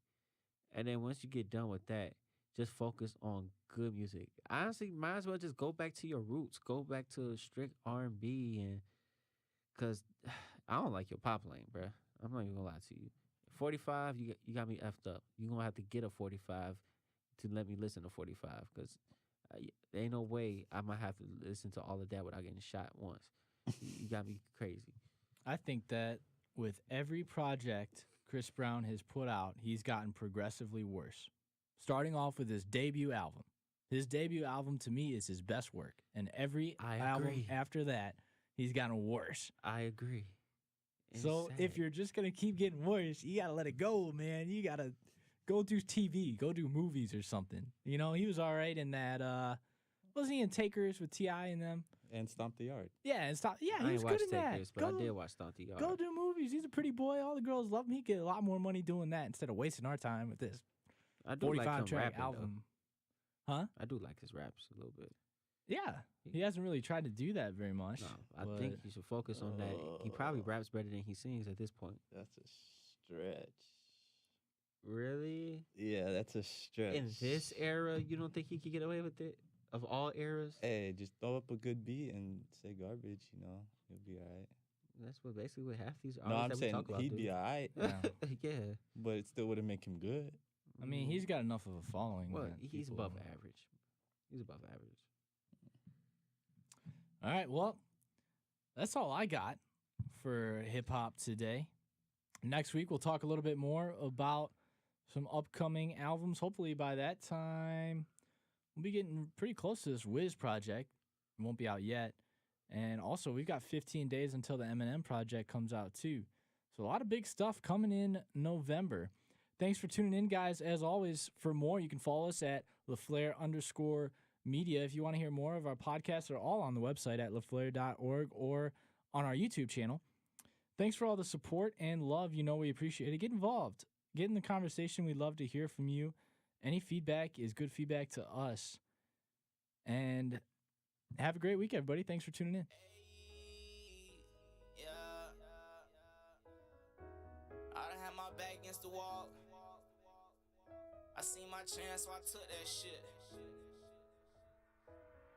And then once you get done with that, just focus on good music. Honestly, might as well just go back to your roots. Go back to strict R&B and because I don't like your pop lane, bruh. I'm not even gonna lie to you. 45, you got me effed up. You're gonna have to get a 45 to let me listen to 45 because there ain't no way I might have to listen to all of that without getting shot once. You got me crazy. I think that with every project Chris Brown has put out, he's gotten progressively worse. Starting off with his debut album. His debut album, to me, is his best work. And every album after that, he's gotten worse. I agree. So if you're just going to keep getting worse, you got to let it go, man. You got to go do TV, go do movies or something. You know, he was all right in that, wasn't he in Takers with T.I. and them? And Stomp the Yard. Yeah, and he was good in that. But I did watch Stomp the Yard. Go do movies. He's a pretty boy. All the girls love him. He get a lot more money doing that instead of wasting our time with this 45-track album. Though. Huh? I do like his raps a little bit. Yeah. He hasn't really tried to do that very much. No, I think he should focus on that. He probably raps better than he sings at this point. That's a stretch. Really? Yeah, that's a stretch. In this era, you don't think he could get away with it? Of all eras? Hey, just throw up a good beat and say garbage, you know. You'll be all right. That's what basically what half these No, I'm artists that we saying talk about he'd do. be alright, Yeah. Yeah. but it still wouldn't make him good. I mean, he's got enough of a following. Well, that he's people- above average. He's above average. All right, well, that's all I got for hip hop today. Next week, we'll talk a little bit more about some upcoming albums. Hopefully, by that time, we'll be getting pretty close to this Wiz project. It won't be out yet. And also, we've got 15 days until the Eminem project comes out, too. So, a lot of big stuff coming in November. Thanks for tuning in, guys. As always, for more, you can follow us at LaFlare_media. If you want to hear more of our podcasts, they're all on the website at laflare.org or on our YouTube channel. Thanks for all the support and love. You know we appreciate it. Get involved. Get in the conversation. We'd love to hear from you. Any feedback is good feedback to us. And have a great week, everybody. Thanks for tuning in. Yeah. I done had my back against the wall. I seen my chance, so I took that shit.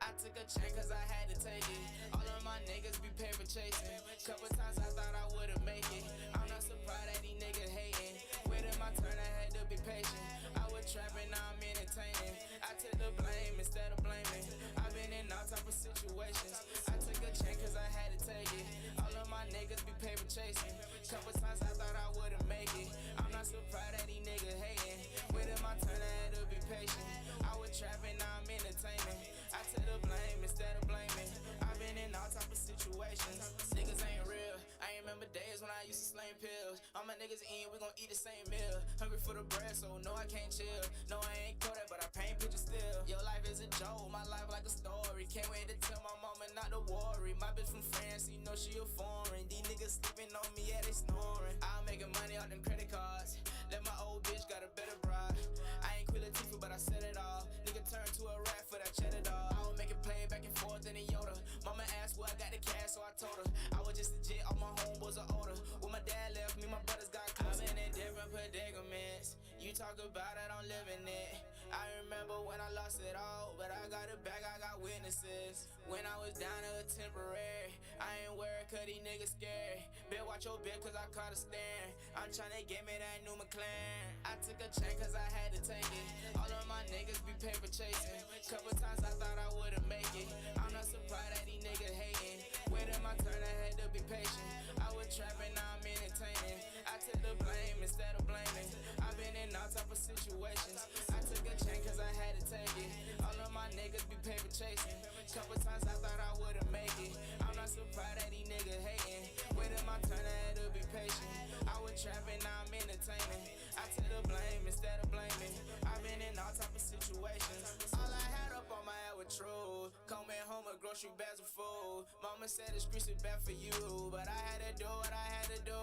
I took a chance cause I had to take it. All of my niggas be paper chasing. Couple times I thought I would've make it. I'm not surprised that these niggas hating. Waiting my turn, I had to be patient. I was trapping, now I'm entertaining. I took the blame instead of blaming. I've been in all type of situations. I took a chance cause I had to take it. All of my niggas be paper chasing. Couple times I thought I would've make it. I'm not surprised that these niggas hating. Waiting my turn, I had to be patient. I was trapping, now I'm entertaining. I took the blame instead of blaming. I've been in all type of situations. Niggas ain't real. I remember days when I used to slang pills. All my niggas in, we gon' eat the same meal. Hungry for the bread, so no, I can't chill. No, I ain't Kodak, but I paint pictures still. Your life is a joke, my life like a story. Can't wait to tell my mama not to worry. My bitch from France, you know she a foreign. These niggas sleeping on me, yeah, they snoring. I'm making money off them credit cards. Let my old bitch got a better bride. I ain't Queen Latifah, but I said it all. Nigga turned to a rat for that cheddar dog. I was making play back and forth in a Yoda. Mama asked where I got the cash, so I told her. I was just legit, all my homeboys are older. When my dad left me, my brothers got close. I've been in different predicaments. You talk about it, I'm living it. I remember when I lost it all, but I got it back, I got witnesses. When I was down, it was temporary. I ain't worried cause these niggas scared. Better watch your bitch cause I caught her staring. I'm tryna get me that new McLaren. I took a chance cause I had to take it. All of my niggas be paper chasing. Couple times I thought I would've make it. I'm not surprised that these niggas hating. Waiting my turn, I had to be patient. I was trapping, now I'm entertaining. I took the blame instead of blaming. I've been in all type of situations. I took a chance cause I had to take it. All of my niggas be paper chasing. Couple times I thought I would've make it. I'm not surprised that these niggas hating. Waiting my turn, I had to be patient. I was trapping, now I'm entertaining. I took the blame instead of blaming. I've been in all type of situations. All I had up on my head was true. Coming home with grocery bags of food. Mama said the streets is bad for you, but I had to do what I had to do.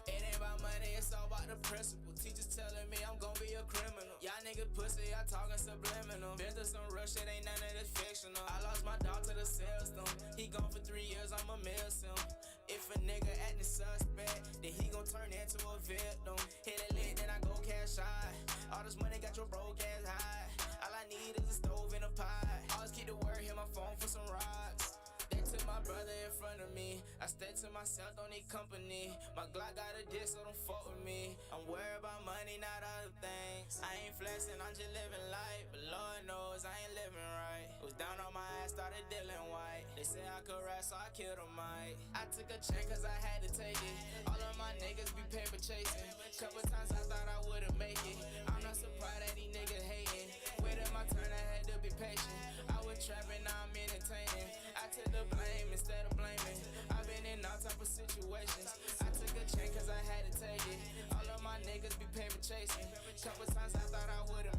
It ain't about money, it's all about the principle. Teachers telling me I'm gon' be a criminal. Y'all niggas pussy, I talking subliminal. Been through some rush, shit ain't none of this fictional. I lost my dog to the system. He gone for 3 years, I'ma miss him. If a nigga acting suspect, then he gon' turn into a victim. Hit a lick, then I go cash out. All this money got your broke ass high. All I need is a stove and a pie. Always keep the word, hit my phone for some rocks. They took my brother in front of me. I stay to myself, don't need company. My Glock got a dick, so don't fuck with me. I'm worried about money, not other things. I ain't flexing, I'm just living life. But Lord knows I ain't living right. Was down on my ass, started dealing white. They say I could rap, so I killed a mic. I took a chance cause I had to take it. All of my niggas be paper chasing. Couple times I thought I would've make it. I'm not surprised that these niggas hating. Waiting my turn, I had to be patient. I was trapping, now I'm entertaining. I took the blame instead of blaming. I've been in all type of situations. I took a chance cause I had to take it. All of my niggas be paper chasing. Couple times I thought I would've